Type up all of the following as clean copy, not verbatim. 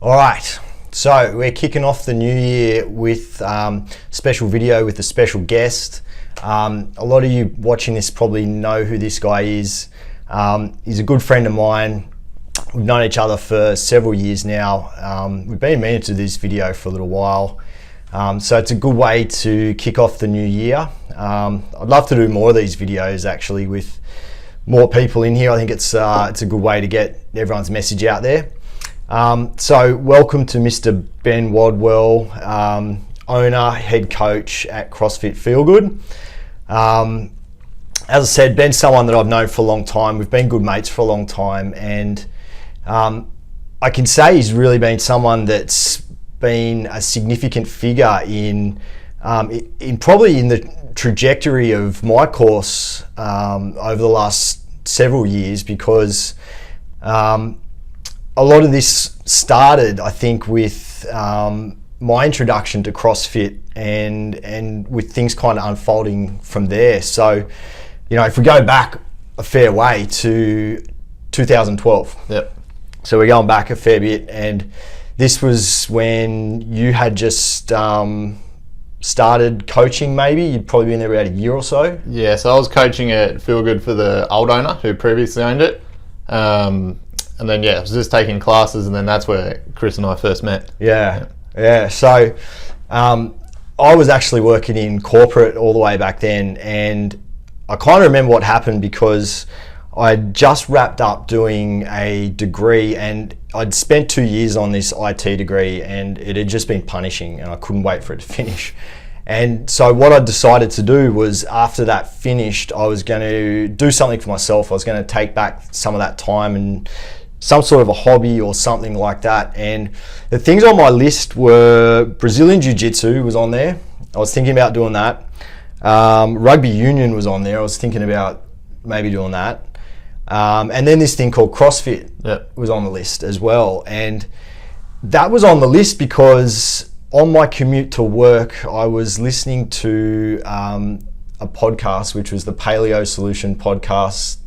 All right, so we're kicking off the new year with special video with a special guest. A lot of you watching this probably know who this guy is. He's a good friend of mine. We've known each other for several years now. We've been meaning to do this video for a little while. So it's a good way to kick off the new year. I'd love to do more of these videos actually with more people in here. I think it's a good way to get everyone's message out there. So welcome to Mr. Ben Wadwell, owner, head coach at CrossFit Feel Good. As I said, Ben's someone that I've known for a long time. We've been good mates for a long time, and I can say he's really been someone that's been a significant figure in probably in the trajectory of my course over the last several years, because a lot of this started, I think, with my introduction to CrossFit and with things kind of unfolding from there. So, you know, if we go back a fair way to 2012. Yep. So we're going back a fair bit, and this was when you had just started coaching maybe. You'd probably been there about a year or so. Yeah, so I was coaching at Feel Good for the old owner who previously owned it. And then, I was just taking classes, and then that's where Chris and I first met. Yeah. So I was actually working in corporate all the way back then, and I kind of remember what happened because I'd just wrapped up doing a degree, and I'd spent 2 years on this IT degree, and it had just been punishing, and I couldn't wait for it to finish. And so what I decided to do was, after that finished, I was going to do something for myself. I was going to take back some of that time and some sort of a hobby or something like that. And the things on my list were Brazilian Jiu-Jitsu was on there. I was thinking about doing that. Rugby union was on there. I was thinking about maybe doing that. And then this thing called CrossFit was on the list as well. And that was on the list because on my commute to work, I was listening to a podcast, which was the Paleo Solution podcast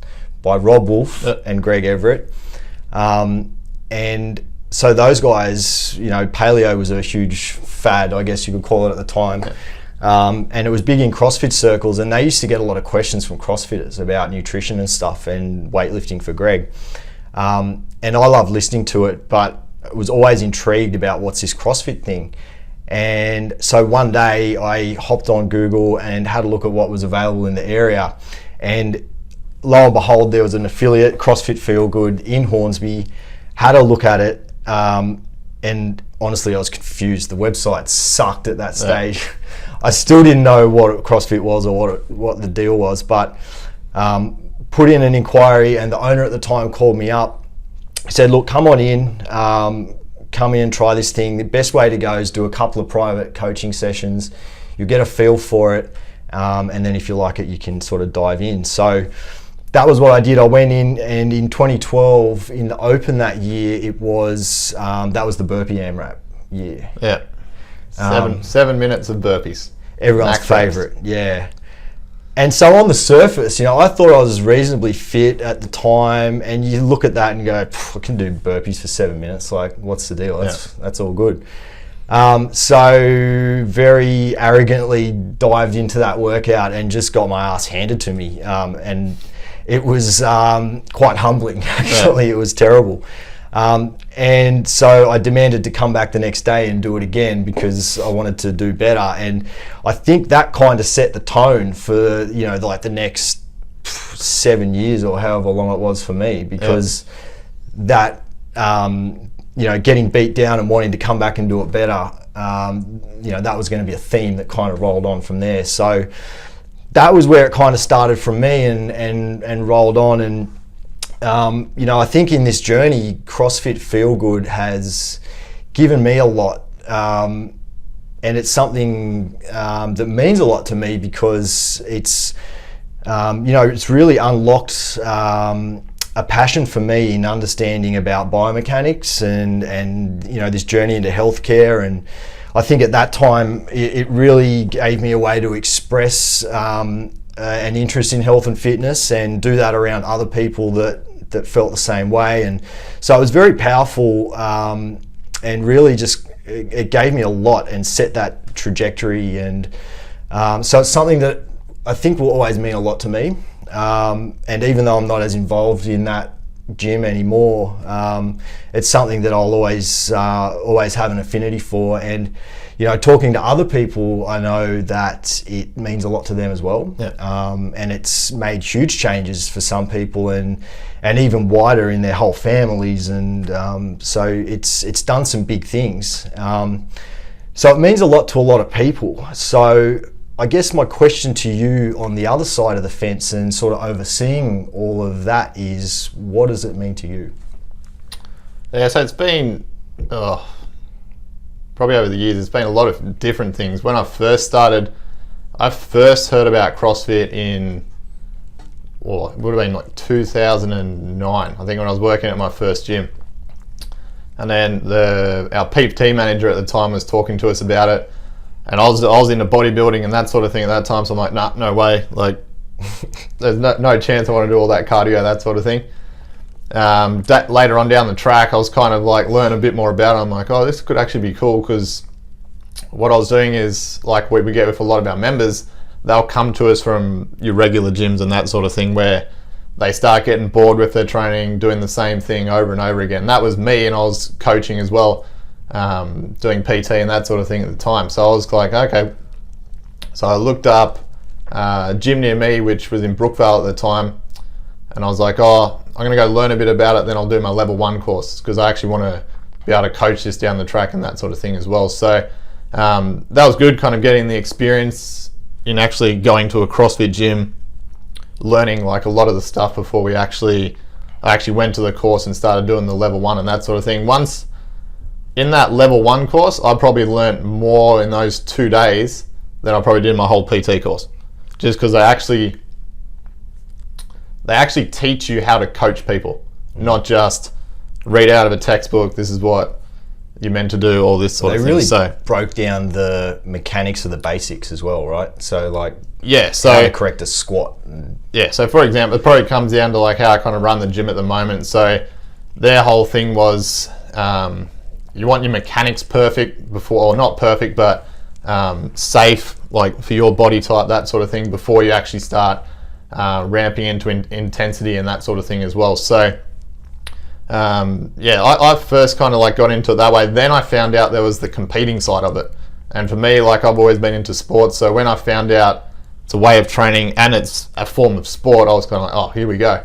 by Rob Wolf and Greg Everett. And so those guys, you know, paleo was a huge fad, I guess you could call it at the time. And it was big in CrossFit circles, and they used to get a lot of questions from CrossFitters about nutrition and stuff and weightlifting for Greg. And I loved listening to it, but I was always intrigued about what's this CrossFit thing. And so one day I hopped on Google and had a look at what was available in the area, and lo and behold, there was an affiliate, CrossFit Feel Good, in Hornsby. Had a look at it, and honestly, I was confused. The website sucked at that stage. Yeah. I still didn't know what CrossFit was or what the deal was, but put in an inquiry, and the owner at the time called me up. He said, "Look, come on in, come in and try this thing. The best way to go is do a couple of private coaching sessions. You'll get a feel for it, and then if you like it, you can sort of dive in." So that was what I did. I went in, and in 2012, in the Open that year, it was that was the burpee AMRAP year. Yeah, 7 minutes of burpees. Everyone's favourite, yeah. And so on the surface, you know, I thought I was reasonably fit at the time, and you look at that and go, I can do burpees for 7 minutes. Like, what's the deal? That's all good. So very arrogantly dived into that workout and just got my ass handed to me, and it was quite humbling, actually. It was terrible. And so I demanded to come back the next day and do it again because I wanted to do better. And I think that kind of set the tone for, you know, like the next 7 years or however long it was for me, because that, you know, getting beat down and wanting to come back and do it better, you know, that was going to be a theme that kind of rolled on from there. So that was where it kind of started from me and rolled on. And you know, I think in this journey, CrossFit Feel Good has given me a lot, and it's something that means a lot to me because it's you know, it's really unlocked a passion for me in understanding about biomechanics and you know, this journey into healthcare. And I think at that time it really gave me a way to express an interest in health and fitness and do that around other people that felt the same way. And so it was very powerful really just it gave me a lot and set that trajectory. And so it's something that I think will always mean a lot to me. And even though I'm not as involved in that gym anymore, it's something that I'll always have an affinity for. And talking to other people, I know that it means a lot to them as well. Yeah. And it's made huge changes for some people, and even wider in their whole families. And so it's done some big things. So it means a lot to a lot of people. So I guess my question to you on the other side of the fence and sort of overseeing all of that is, what does it mean to you? Yeah, so it's been probably over the years, it's been a lot of different things. When I first started, I first heard about CrossFit in, it would have been like 2009, I think, when I was working at my first gym. And then our PT manager at the time was talking to us about it. And I was into bodybuilding and that sort of thing at that time, so I'm like, nah, no way. Like, there's no chance I want to do all that cardio, that sort of thing. Later on down the track, I was kind of like learning a bit more about it. I'm like, oh, this could actually be cool, because what I was doing is, like we get with a lot of our members, they'll come to us from your regular gyms and that sort of thing, where they start getting bored with their training, doing the same thing over and over again. That was me, and I was coaching as well. Doing PT and that sort of thing at the time. So I was like, okay. So I looked up a gym near me, which was in Brookvale at the time, and I was like, oh, I'm going to go learn a bit about it, then I'll do my level 1 course, because I actually want to be able to coach this down the track and that sort of thing as well. So that was good, kind of getting the experience in actually going to a CrossFit gym, learning like a lot of the stuff before I actually went to the course and started doing the level 1 and that sort of thing. Once in that level 1 course, I probably learnt more in those 2 days than I probably did in my whole PT course. Just because they actually teach you how to coach people, not just read out of a textbook, this is what you're meant to do, all this sort of thing. They really broke down the mechanics of the basics as well, right? So like, so how to correct a squat. So for example, it probably comes down to like how I kind of run the gym at the moment. So their whole thing was, you want your mechanics perfect before, or not perfect, but safe, like for your body type, that sort of thing, before you actually start ramping into intensity and that sort of thing as well. So I first kind of like got into it that way. Then I found out there was the competing side of it. And for me, like, I've always been into sports. So when I found out it's a way of training and it's a form of sport, I was kind of like, oh, here we go.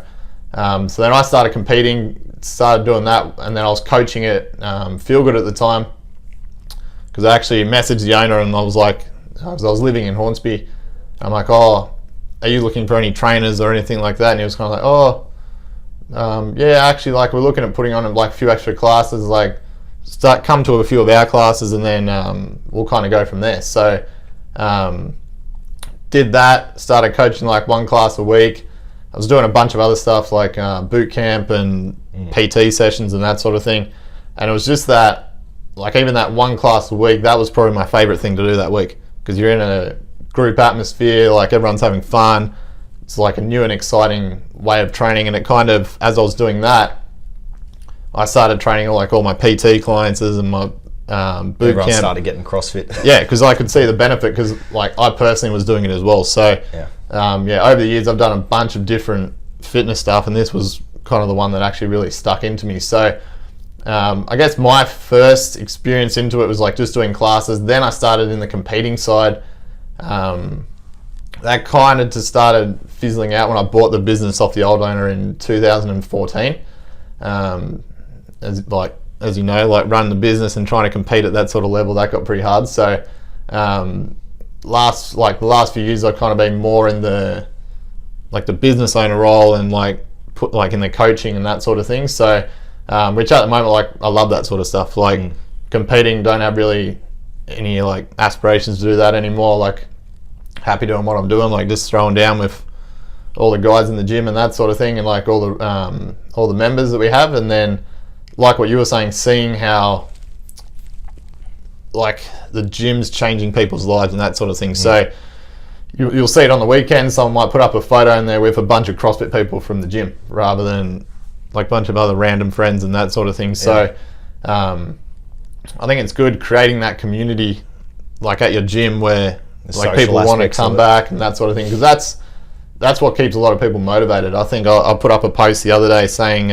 So then I started competing, started doing that, and then I was coaching at Feel Good at the time, because I actually messaged the owner, and I was like, because I was living in Hornsby, I'm like, oh, are you looking for any trainers or anything like that? And he was kind of like, yeah, actually, like, we're looking at putting on like a few extra classes, like come to a few of our classes, and then we'll kind of go from there. So did that, started coaching like 1 class a week. I was doing a bunch of other stuff like boot camp and PT sessions and that sort of thing. And it was just that, like, even that 1 class a week, that was probably my favorite thing to do that week, because you're in a group atmosphere, like everyone's having fun. It's like a new and exciting way of training. And it kind of, as I was doing that, I started training like all my PT clients and my boot Everyone camp. Started getting CrossFit. Yeah, because I could see the benefit, because like I personally was doing it as well. So over the years I've done a bunch of different fitness stuff, and this was kind of the one that actually really stuck into me. So I guess my first experience into it was like just doing classes. Then I started in the competing side. That kind of just started fizzling out when I bought the business off the old owner in 2014. As you know, like running the business and trying to compete at that sort of level, that got pretty hard. So the last few years I've kind of been more in the business owner role, and like put like in the coaching and that sort of thing. So which at the moment, like, I love that sort of stuff. Like competing, don't have really any like aspirations to do that anymore. Like, happy doing what I'm doing, like just throwing down with all the guys in the gym and that sort of thing, and like all the members that we have. And then, like what you were saying, seeing how like the gym's changing people's lives and that sort of thing. So you'll see it on the weekend. Someone might put up a photo in there with a bunch of CrossFit people from the gym, rather than like a bunch of other random friends and that sort of thing. So I think it's good creating that community, like at your gym, where The like social people want to aspects of come it. back and that sort of thing, because that's what keeps a lot of people motivated. I think I put up a post the other day saying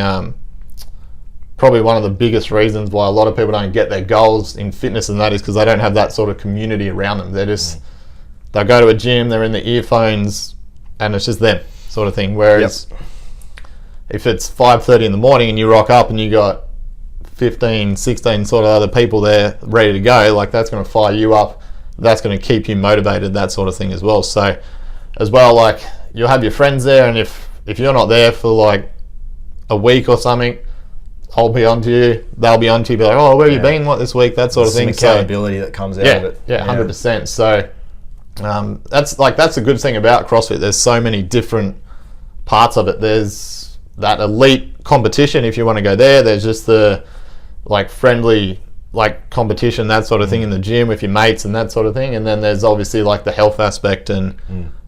probably one of the biggest reasons why a lot of people don't get their goals in fitness and that is because they don't have that sort of community around them. They're just they'll go to a gym, they're in the earphones, and it's just them sort of thing. Whereas if it's 5:30 in the morning and you rock up and you got 15, 16 sort of other people there ready to go, like that's going to fire you up. That's going to keep you motivated, that sort of thing as well. So as well, like you'll have your friends there, and if you're not there for like a week or something, I'll be onto you, they'll be onto you, be like, oh, where have you been, what, this week, that sort of thing. Some accountability that comes out of it. Yeah, 100%. So that's a good thing about CrossFit. There's so many different parts of it. There's that elite competition, if you want to go there. There's just the like friendly like competition, that sort of thing in the gym with your mates and that sort of thing. And then there's obviously like the health aspect and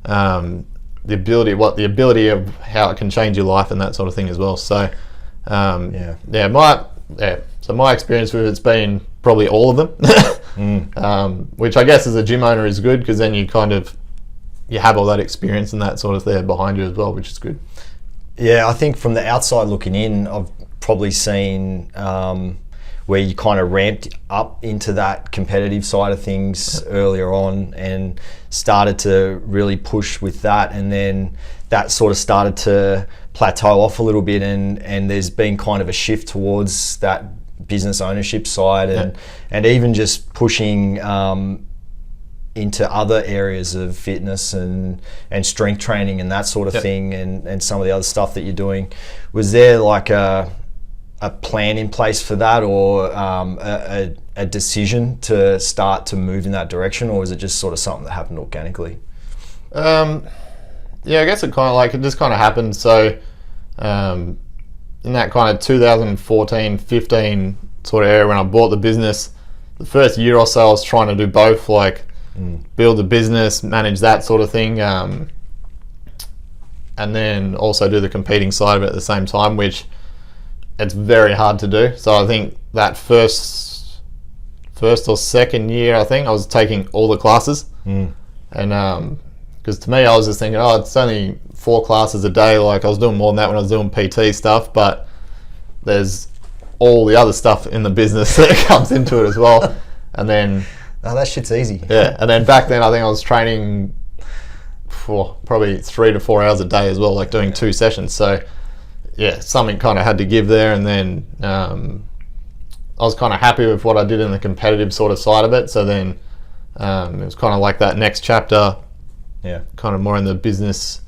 the ability of how it can change your life and that sort of thing as well. So so my experience with it's been probably all of them, which I guess as a gym owner is good, because then you have all that experience and that sort of there behind you as well, which is good. Yeah, I think from the outside looking in, I've probably seen where you kind of ramped up into that competitive side of things earlier on and started to really push with that, and then that sort of started to plateau off a little bit, and there's been kind of a shift towards that business ownership side and even just pushing into other areas of fitness and strength training and that sort of thing, and some of the other stuff that you're doing. Was there like a plan in place for that, or a decision to start to move in that direction, or was it just sort of something that happened organically? I guess it just kind of happened. So in that kind of 2014, 15 sort of area when I bought the business, the first year or so I was trying to do both, like build the business, manage that sort of thing, and then also do the competing side of it at the same time, which it's very hard to do. So I think that first or second year, I think I was taking all the classes, and because to me I was just thinking, oh, it's only 4 classes a day. Like I was doing more than that when I was doing PT stuff, but there's all the other stuff in the business that comes into it as well. And then that shit's easy. Yeah, and then back then I think I was training for probably 3 to 4 hours a day as well, like doing 2 sessions. So yeah, something kind of had to give there, and then I was kind of happy with what I did in the competitive sort of side of it. So then it was kind of like that next chapter, kind of more in the business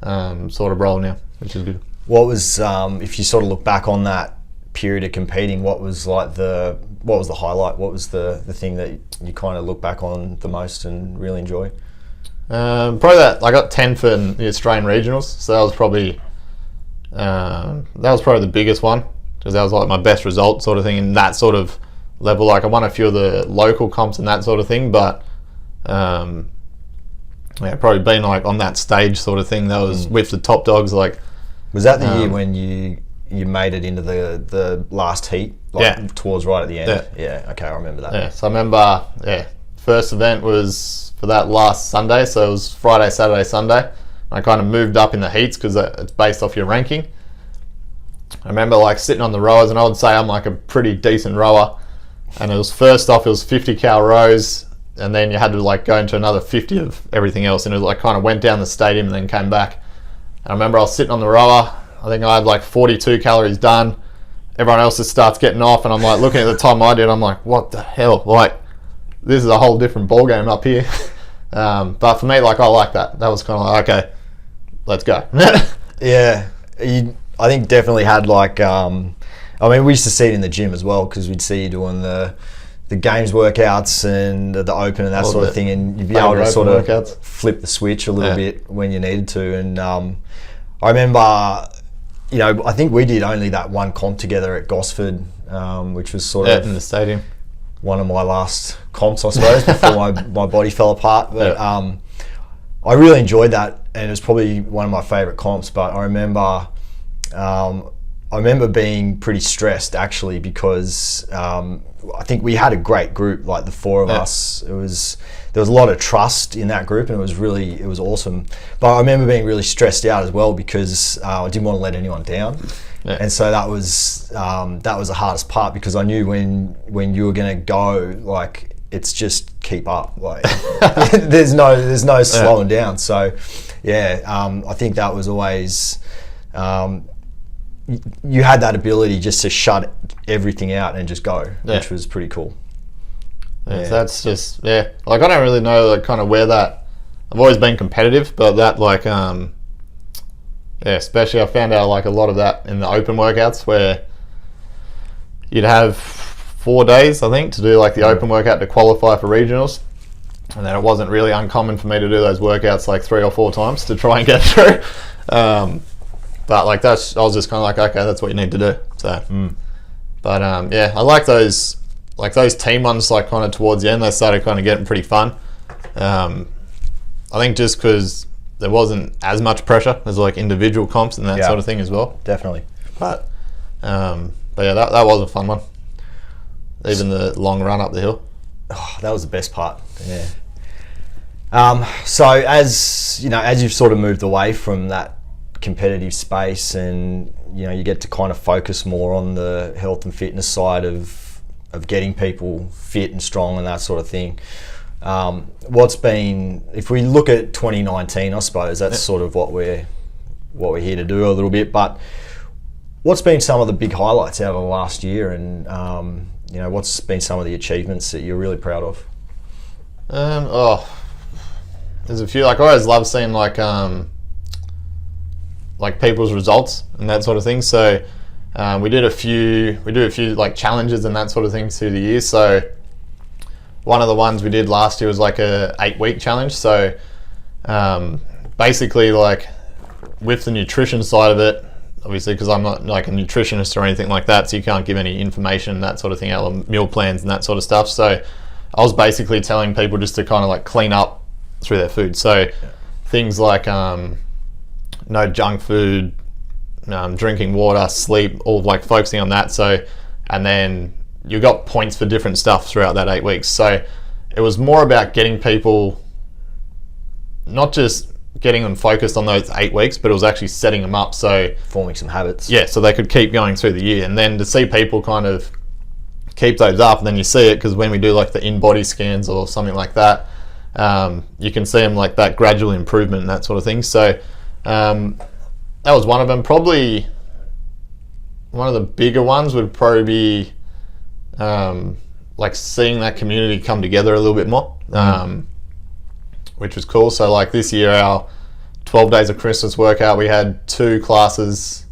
sort of role now, which is good. What was, if you sort of look back on that period of competing, what was the highlight? What was the thing that you kind of look back on the most and really enjoy? Probably that I got 10th in the Australian regionals, so that was probably the biggest one, because that was like my best result sort of thing in that sort of level. Like I won a few of the local comps and that sort of thing, but probably been like on that stage sort of thing. That was with the top dogs. Like, was that the year when you made it into the last heat, towards right at the end? Okay, I remember that. So I remember, first event was for that last Sunday, so it was Friday, Saturday, Sunday. I kind of moved up in the heats because it's based off your ranking. I remember like sitting on the rowers, and I would say I'm like a pretty decent rower, and it was first off it was 50 cal rows, and then you had to like go into another 50 of everything else, and it was like kind of went down the stadium and then came back. And I remember I was sitting on the rower, I think I had like 42 calories done, everyone else just starts getting off, and I'm like looking at the time I did, I'm like, what the hell, like this is a whole different ball game up here. But for me, like I like that was kind of like, okay, let's go. I think definitely had like, we used to see it in the gym as well, because we'd see you doing the games workouts and the open and that sort of thing, and you'd be able to sort of flip the switch a little bit when you needed to. And I remember, I think we did only that one comp together at Gosford, which was sort of in the stadium. One of my last comps, I suppose, before my body fell apart. But I really enjoyed that, and it was probably one of my favourite comps. But I remember I remember being pretty stressed actually because I think we had a great group, like the four of us. There was a lot of trust in that group, and it was awesome. But I remember being really stressed out as well because I didn't want to let anyone down. Yeah. And so that was the hardest part, because I knew when you were going to go, like, it's just keep up. Like there's no slowing down. So I think that was always you had that ability just to shut everything out and just go, which was pretty cool. Yeah. So that's just like, I don't really know like kind of where that. I've always been competitive, but that like especially I found out like a lot of that in the open workouts where you'd have 4 days, I think, to do like the open workout to qualify for regionals, and then it wasn't really uncommon for me to do those workouts like 3 or 4 times to try and get through. But like I was just kind of like, okay, that's what you need to do. So, but I like those team ones. Like kind of towards the end, they started kind of getting pretty fun. I think just because there wasn't as much pressure as like individual comps and that sort of thing as well. Definitely. But yeah, that was a fun one. Even the long run up the hill. Oh, that was the best part. Yeah. So as you know, as you've sort of moved away from that competitive space, and you know, you get to kind of focus more on the health and fitness side of getting people fit and strong and that sort of thing. What's been, if we look at 2019, I suppose that's sort of what we're here to do a little bit, but what's been some of the big highlights out of the last year, and you know, what's been some of the achievements that you're really proud of? There's a few. Like I always love seeing like people's results and that sort of thing. So we do a few like challenges and that sort of thing through the year. So one of the ones we did last year was like a 8-week challenge. So basically, like with the nutrition side of it, obviously because I'm not like a nutritionist or anything like that, so you can't give any information, that sort of thing, out of meal plans and that sort of stuff. So I was basically telling people just to kind of like clean up through their food. So things like no junk food, drinking water, sleep, all like focusing on that. So, and then you got points for different stuff throughout that 8 weeks. So it was more about getting people, not just getting them focused on those 8 weeks, but it was actually setting them up. So forming some habits. Yeah, so they could keep going through the year. And then to see people kind of keep those up, and then you see it, because when we do like the in-body scans or something like that, you can see them like that gradual improvement and that sort of thing. So that was one of them. Probably one of the bigger ones would probably be like seeing that community come together a little bit more, which was cool. So like this year, our 12 days of Christmas workout, we had 2 classes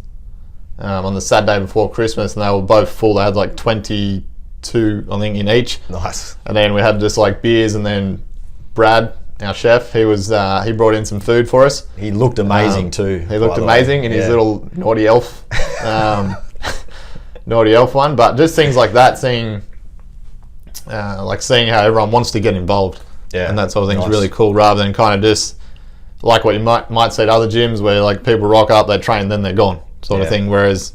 on the Saturday before Christmas, and they were both full. They had like 22, I think, in each. Nice. And then we had just like beers, and then Brad, our chef, he brought in some food for us. He looked amazing too. He looked amazing in his little naughty elf, naughty elf one. But just things like that, seeing how everyone wants to get involved, and that sort of thing is really cool. Rather than kind of just like what you might see at other gyms where like people rock up, they train, then they're gone, sort of thing. Whereas,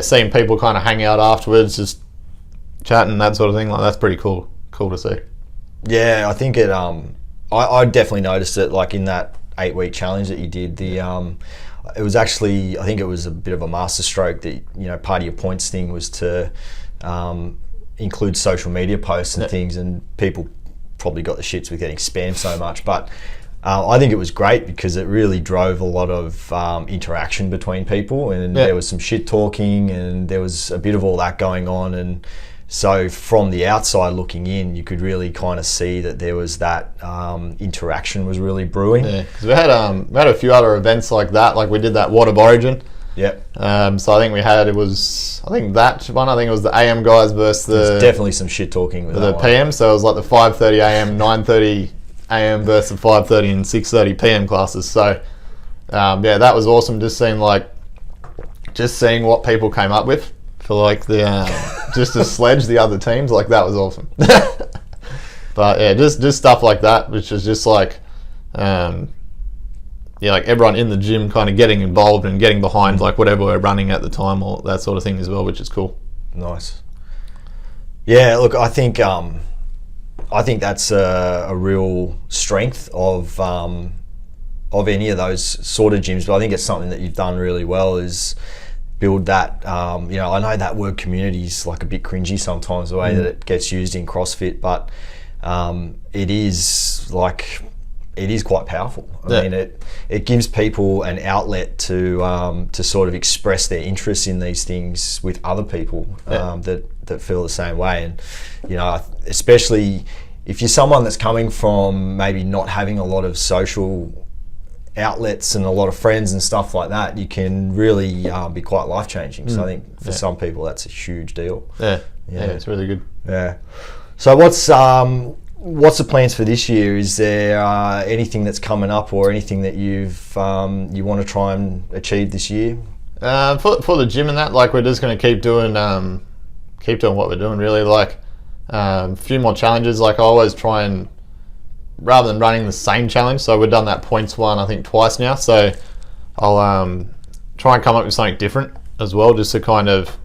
seeing people kind of hang out afterwards, just chatting, that sort of thing, like that's pretty cool to see. Yeah, I think it. I definitely noticed it, like in that 8-week challenge that you did. It was actually, I think it was a bit of a masterstroke that, you know, part of your points thing was to include social media posts and things, and people probably got the shits with getting spammed so much. But I think it was great because it really drove a lot of interaction between people, and there was some shit talking, and there was a bit of all that going on. And so from the outside looking in, you could really kind of see that there was that interaction was really brewing. Yeah, because we had a few other events like that. Like we did that What of Origin. Yep. So I think it was the AM guys versus There's definitely some shit talking with the PM. So it was like the 5:30 AM, 9:30 AM versus 5:30 and 6:30 PM classes. So that was awesome. Just seeing what people came up with for like the just to sledge the other teams, like that was awesome. But yeah, just stuff like that, which is just like yeah, like everyone in the gym kind of getting involved and getting behind like whatever we're running at the time or that sort of thing as well, which is cool. Nice. Yeah, look, I think that's a real strength of any of those sort of gyms. But I think it's something that you've done really well is build that. I know that word community is like a bit cringy sometimes the way that it gets used in CrossFit, but it is quite powerful. I mean, it gives people an outlet to sort of express their interest in these things with other people that feel the same way. And especially if you're someone that's coming from maybe not having a lot of social outlets and a lot of friends and stuff like that, you can really be quite life-changing. So I think for some people that's a huge deal. Yeah, it's really good. Yeah. So what's the plans for this year? Is there anything that's coming up or anything that you want to try and achieve this year? For the gym and that, like we're just going to keep doing what we're doing really. Like a few more challenges. Like I always try and, rather than running the same challenge, so we've done that points one I think twice now, so I'll try and come up with something different as well, just to kind of,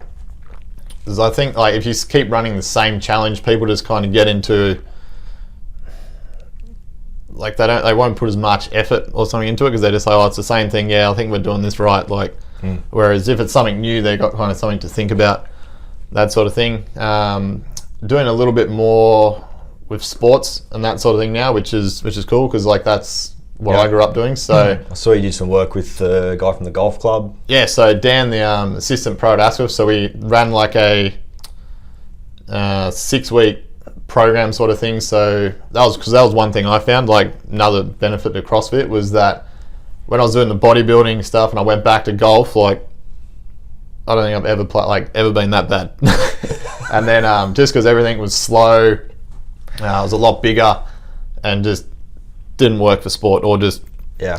because I think like if you keep running the same challenge, people just kind of get into like they won't put as much effort or something into it because they just say, oh, it's the same thing, yeah, I think we're doing this right. Like whereas if it's something new, they've got kind of something to think about, that sort of thing. Doing a little bit more with sports and that sort of thing now, which is cool because like that's what I grew up doing. So I saw you did some work with the guy from the golf club. Yeah, so Dan, the assistant pro at Asquith, so we ran like a 6-week program sort of thing. So that was one thing I found, like another benefit to CrossFit was that when I was doing the bodybuilding stuff and I went back to golf, like I don't think I've ever been that bad. And then just because everything was slow, it was a lot bigger and just didn't work for sport or just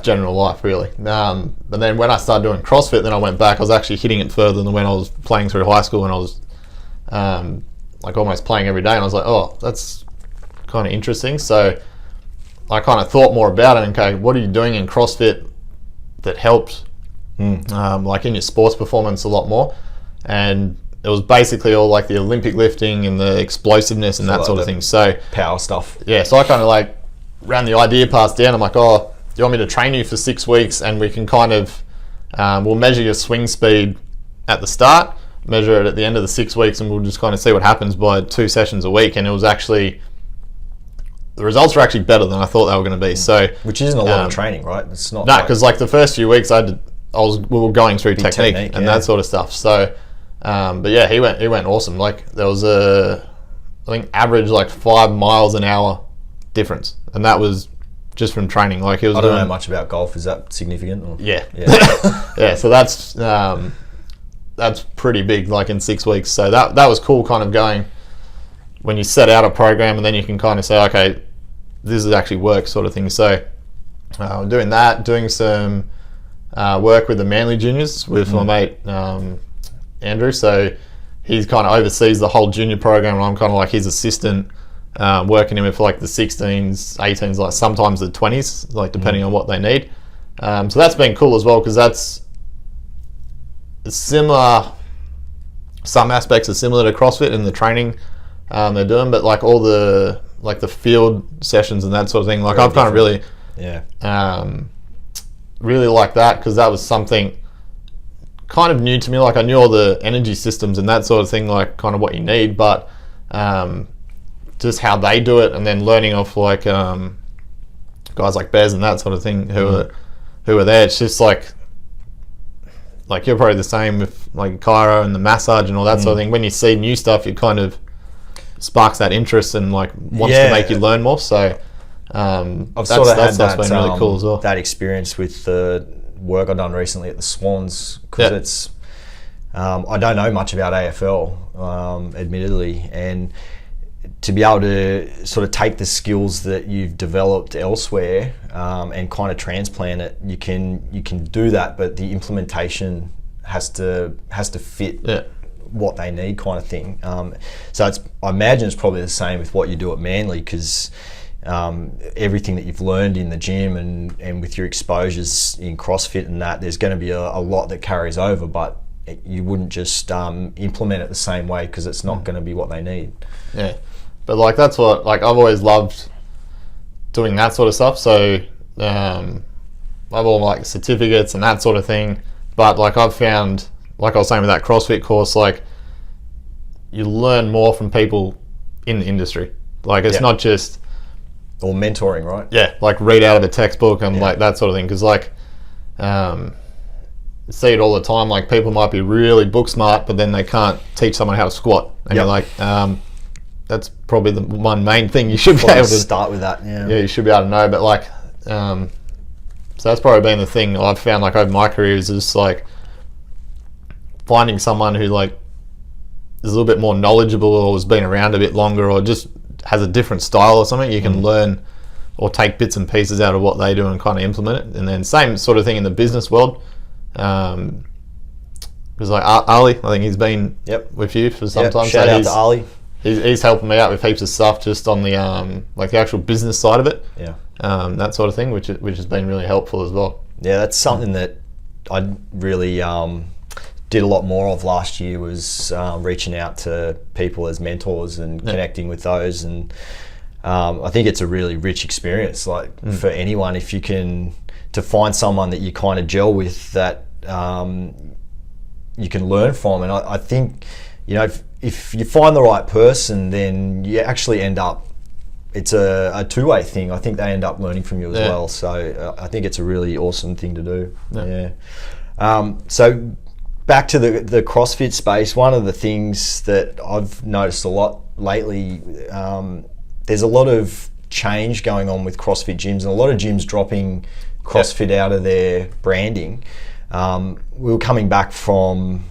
general life really. But then when I started doing CrossFit, then I went back, I was actually hitting it further than when I was playing through high school, and I was like almost playing every day, and I was like, oh, that's kind of interesting. So I kind of thought more about it, and okay, what are you doing in CrossFit that helped like in your sports performance a lot more? And it was basically all like the Olympic lifting and the explosiveness and that sort of thing. So power stuff. Yeah, so I kind of like ran the idea past down. I'm like, oh, do you want me to train you for 6 weeks and we can kind of, we'll measure your swing speed at the start, measure it at the end of the 6 weeks, and we'll just kind of see what happens by 2 sessions a week. And it was actually, the results were actually better than I thought they were going to be. So, which isn't a lot of training, right? It's not. No, because like the first few weeks we were going through technique and that sort of stuff. So, but yeah, he went awesome. Like there was I think average like 5 miles an hour difference, and that was just from training. Like he was. I don't know much about golf. Is that significant? Or? Yeah. Yeah. So that's pretty big. Like in 6 weeks. So that was cool. Kind of going when you set out a program, and then you can kind of say, okay, this is actually work, sort of thing. So doing that, doing some work with the Manly juniors with my mate Andrew. So he's kind of oversees the whole junior program, and I'm kind of like his assistant, working him with like the 16s, 18s, like sometimes the 20s, like depending on what they need. So that's been cool as well, because that's similar. Some aspects are similar to CrossFit in the training they're doing, but like all the like the field sessions and that sort of thing. Like I've kind of really, really like that, because that was something kind of new to me. Like I knew all the energy systems and that sort of thing, like kind of what you need, but just how they do it, and then learning off like guys like Bez and that sort of thing who are there. It's just like you're probably the same with like chiro and the massage and all that sort of thing. When you see new stuff, it kind of sparks that interest and like wants to make you learn more. So I've sort of had that been really cool as well. That experience with the work I've done recently at the Swans, because it's I don't know much about AFL, admittedly, and to be able to sort of take the skills that you've developed elsewhere and kind of transplant it, you can do that, but the implementation has to fit what they need, kind of thing. So I imagine it's probably the same with what you do at Manly, because everything that you've learned in the gym and with your exposures in CrossFit and that, there's going to be a lot that carries over, but you wouldn't just implement it the same way because it's not going to be what they need. Yeah, but like that's what, like I've always loved doing that sort of stuff. So I've all like certificates and that sort of thing. But like I've found, like I was saying with that CrossFit course, like you learn more from people in the industry. Like it's not just, or mentoring, right? Yeah, like read out of a textbook and like that sort of thing. Because like see it all the time. Like people might be really book smart, but then they can't teach someone how to squat. And you're like, that's probably the one main thing you should be able to start with. That, yeah, you should be able to know. But like, so that's probably been the thing I've found like over my career is just like finding someone who like is a little bit more knowledgeable or has been around a bit longer or just has a different style or something. You can learn or take bits and pieces out of what they do and kind of implement it. And then same sort of thing in the business world. Because like Ali, I think he's been with you for some time. Shout out to Ali. He's helping me out with heaps of stuff just on the like the actual business side of it. Yeah. That sort of thing, which has been really helpful as well. Yeah, that's something that I really did a lot more of last year was reaching out to people as mentors and connecting with those. And I think it's a really rich experience, like for anyone, if you can, to find someone that you kind of gel with that you can learn from. And I think, you know, if you find the right person, then you actually end up, it's a two-way thing. I think they end up learning from you as well. So I think it's a really awesome thing to do. So back to the CrossFit space, one of the things that I've noticed a lot lately, there's a lot of change going on with CrossFit gyms and a lot of gyms dropping CrossFit out of their branding. We were coming back from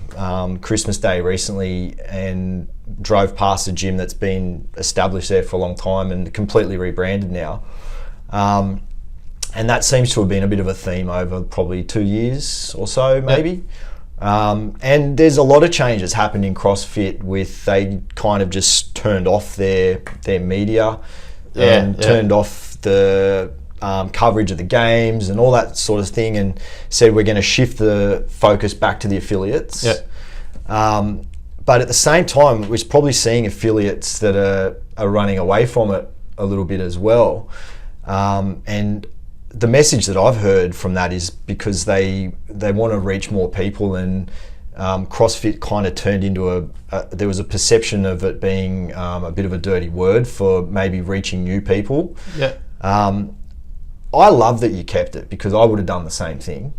Christmas Day recently and drove past a gym that's been established there for a long time and completely rebranded now. And that seems to have been a bit of a theme over probably 2 years or so, maybe. And there's a lot of changes happened in CrossFit with, they kind of just turned off their media and turned off the coverage of the games and all that sort of thing, and said we're going to shift the focus back to the affiliates. But at the same time, we're probably seeing affiliates that are running away from it a little bit as well. And the message that I've heard from that is because they want to reach more people, and CrossFit kind of turned into there was a perception of it being a bit of a dirty word for maybe reaching new people. I love that you kept it because I would have done the same thing.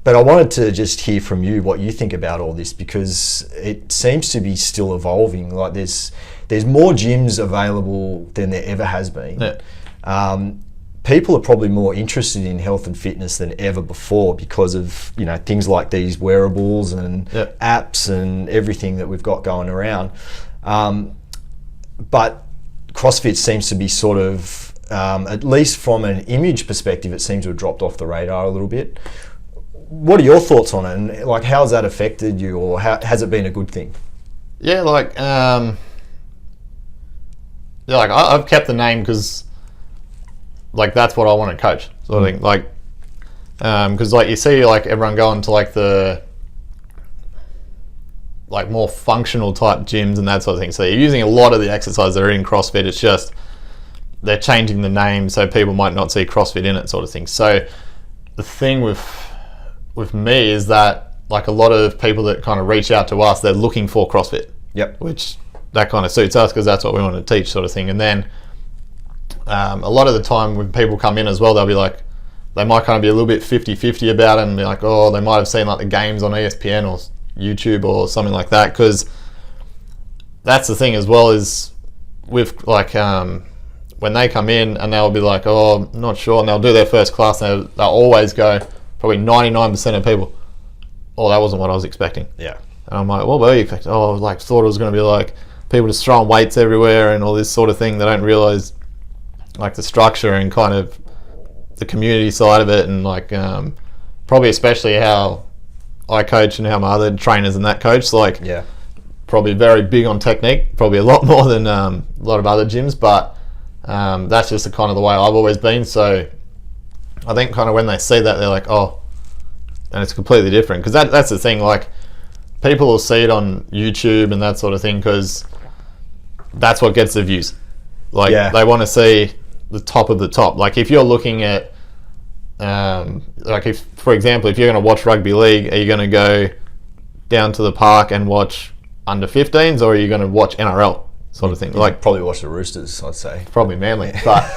But I wanted to just hear from you what you think about all this, because it seems to be still evolving. Like there's more gyms available than there ever has been. People are probably more interested in health and fitness than ever before because of, you know, things like these wearables and apps and everything that we've got going around. But CrossFit seems to be sort of, at least from an image perspective, it seems to have dropped off the radar a little bit. What are your thoughts on it, and like how has that affected you, or has it been a good thing? I've kept the name because like that's what I want to coach, sort of thing. Like because like you see like everyone going to like the like more functional type gyms and that sort of thing, so you're using a lot of the exercises that are in CrossFit. It's just they're changing the name so people might not see CrossFit in it, sort of thing. So the thing with me is that like a lot of people that kind of reach out to us, they're looking for CrossFit. Which that kind of suits us because that's what we want to teach, sort of thing. And then a lot of the time when people come in as well, they'll be like, they might kind of be a little bit 50-50 about it and be like, oh, they might have seen like the games on ESPN or YouTube or something like that, because that's the thing as well, is with like when they come in and they'll be like, oh, I'm not sure, and they'll do their first class and they'll always go, probably 99% of people, oh, that wasn't what I was expecting. And I'm like, what were you expecting? Oh, like thought it was going to be like people just throwing weights everywhere and all this sort of thing. They don't realize like the structure and kind of the community side of it, and like probably especially how I coach and how my other trainers and that coach, like probably very big on technique, probably a lot more than a lot of other gyms, but That's just the kind of the way I've always been. So I think kind of when they see that, they're like, oh, and it's completely different. Because that's the thing, like, people will see it on YouTube and that sort of thing because that's what gets the views. Like, they want to see the top of the top. Like, if you're looking at, like, if, for example, if you're going to watch rugby league, are you going to go down to the park and watch under 15s, or are you going to watch NRL sort of thing? Like, probably watch the Roosters, I'd say. Probably Manly. But,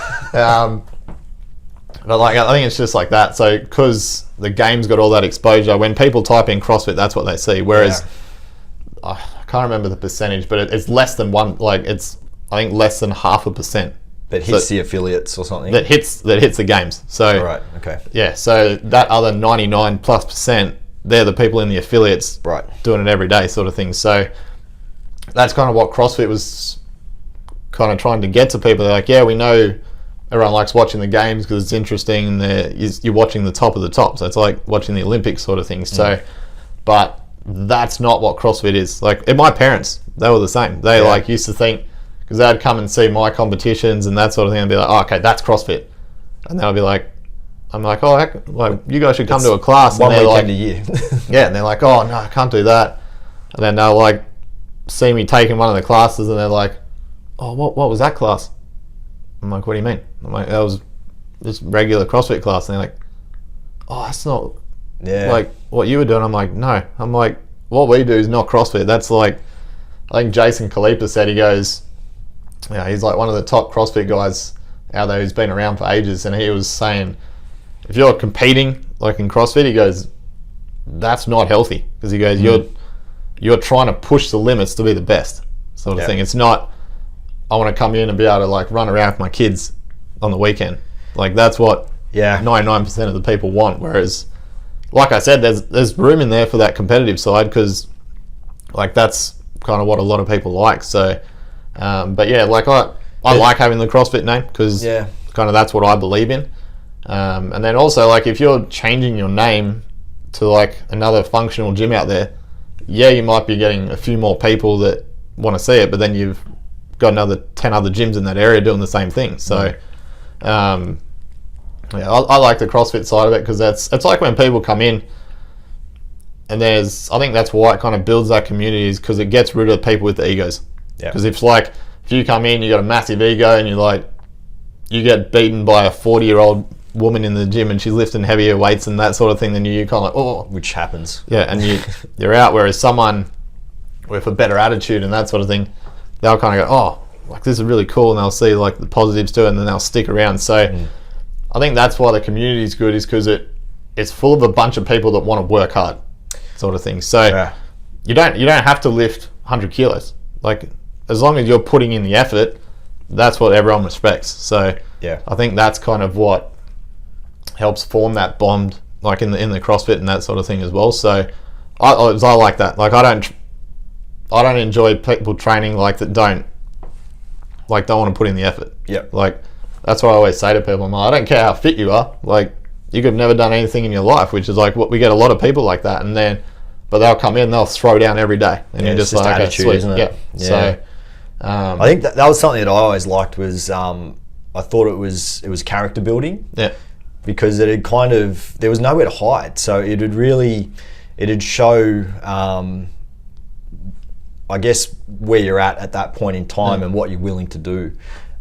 but like, I think it's just like that. So, because the game's got all that exposure, when people type in CrossFit, that's what they see. Whereas, I can't remember the percentage, but it's less than one, like, it's, I think, less than 0.5%. That hits the affiliates or something? That hits the games. So, right, okay. Yeah, so that other 99+%, they're the people in the affiliates doing it every day sort of thing. So that's kind of what CrossFit was kind of trying to get to people. They're like, yeah, we know everyone likes watching the games because it's interesting and you're watching the top of the top. So it's like watching the Olympics sort of thing. So, but that's not what CrossFit is. Like, my parents, they were the same. They like used to think, because they'd come and see my competitions and that sort of thing and be like, oh, okay, that's CrossFit. And they'll be like, I'm like, oh, heck, like, you guys should come to a class. One and weekend a year. Yeah, and they're like, oh, no, I can't do that. And then they'll like see me taking one of the classes and they're like, oh, what was that class? I'm like, what do you mean? I'm like, that was just regular CrossFit class. And they're like, oh, that's not like what you were doing. I'm like, no. I'm like, what we do is not CrossFit. That's like, I think Jason Kalipa said, he goes, he's like one of the top CrossFit guys out there who's been around for ages, and he was saying, if you're competing like in CrossFit, he goes, that's not healthy, because he goes, you're trying to push the limits to be the best sort of thing. It's not, I want to come in and be able to like run around with my kids on the weekend. Like, that's what 99% of the people want. Whereas, like I said, there's room in there for that competitive side, because like that's kind of what a lot of people like. So but yeah, like I like having the CrossFit name, because kind of that's what I believe in. And then also, like, if you're changing your name to like another functional gym out there, you might be getting a few more people that want to see it, but then you've got another 10 other gyms in that area doing the same thing. So I like the CrossFit side of it, because it's like when people come in, and I think that's why it kind of builds that community, is because it gets rid of people with the egos. Because if you come in, you got a massive ego, and you get beaten by a 40-year-old woman in the gym and she's lifting heavier weights and that sort of thing, then you're kind of like, oh, which happens. And you're out. Whereas someone with a better attitude and that sort of thing, they'll kind of go, oh, like, this is really cool, and they'll see like the positives to it, and then they'll stick around. So I think that's why the community is good, is because it's full of a bunch of people that want to work hard, sort of thing. So you don't have to lift 100 kilos. Like, as long as you're putting in the effort, that's what everyone respects. So I think that's kind of what helps form that bond, like in the CrossFit and that sort of thing as well. So I like that. Like, I don't enjoy people training like that don't want to put in the effort. Like, that's what I always say to people. I'm like, I don't care how fit you are. Like, you could have never done anything in your life, which is like what we get a lot of people like that. And then, but they'll come in, they'll throw down every day, and you're just like, attitude, okay, isn't it? So I think that was something that I always liked, was I thought it was character building. Because there was nowhere to hide. So it'd show, I guess, where you're at that point in time and what you're willing to do.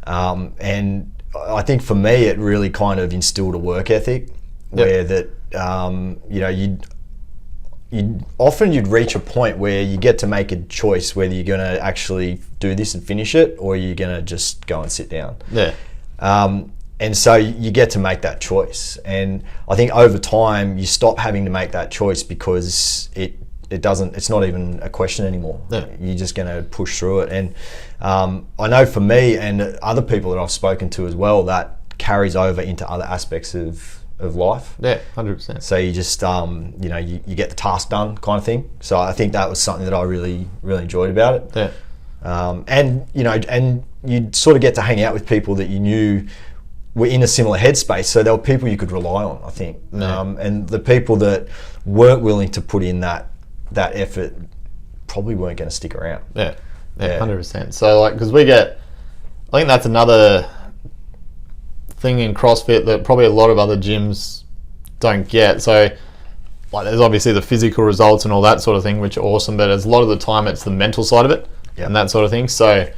And I think for me, it really kind of instilled a work ethic, where that, you'd reach a point where you get to make a choice whether you're going to actually do this and finish it, or you're going to just go and sit down. And so you get to make that choice. And I think over time you stop having to make that choice, because it's not even a question anymore. You're just going to push through it. And I know for me and other people that I've spoken to as well, that carries over into other aspects of life. 100%. So you just you get the task done, kind of thing. So I think that was something that I really, really enjoyed about it. And you'd sort of get to hang out with people that you knew were in a similar headspace. So there were people you could rely on, I think. And the people that weren't willing to put in that effort probably weren't going to stick around. 100%. So, like, because I think that's another thing in CrossFit that probably a lot of other gyms don't get. So like there's obviously the physical results and all that sort of thing, which are awesome, but a lot of the time it's the mental side of it and that sort of thing. So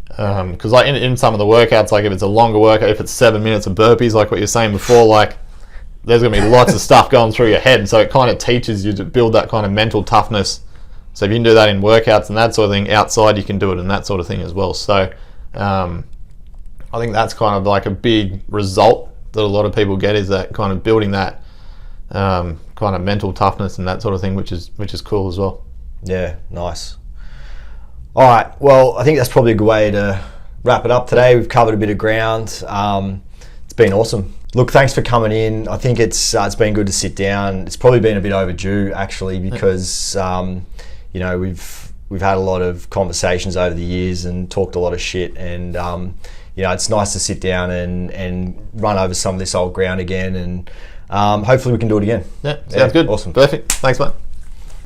because like in some of the workouts, like if it's a longer workout, if it's 7 minutes of burpees, like what you're saying before, like there's going to be lots of stuff going through your head. So it kind of teaches you to build that kind of mental toughness. So if you can do that in workouts and that sort of thing, outside you can do it in that sort of thing as well. So I think that's kind of like a big result that a lot of people get, is that kind of building that kind of mental toughness and that sort of thing, which is cool as well. Yeah, nice. All right, well, I think that's probably a good way to wrap it up today. We've covered a bit of ground. It's been awesome. Look, thanks for coming in. I think it's been good to sit down. It's probably been a bit overdue actually, because you know, we've had a lot of conversations over the years and talked a lot of shit, and you know, it's nice to sit down and run over some of this old ground again, and hopefully we can do it again. Yeah, sounds good. Awesome. Perfect. Thanks, mate.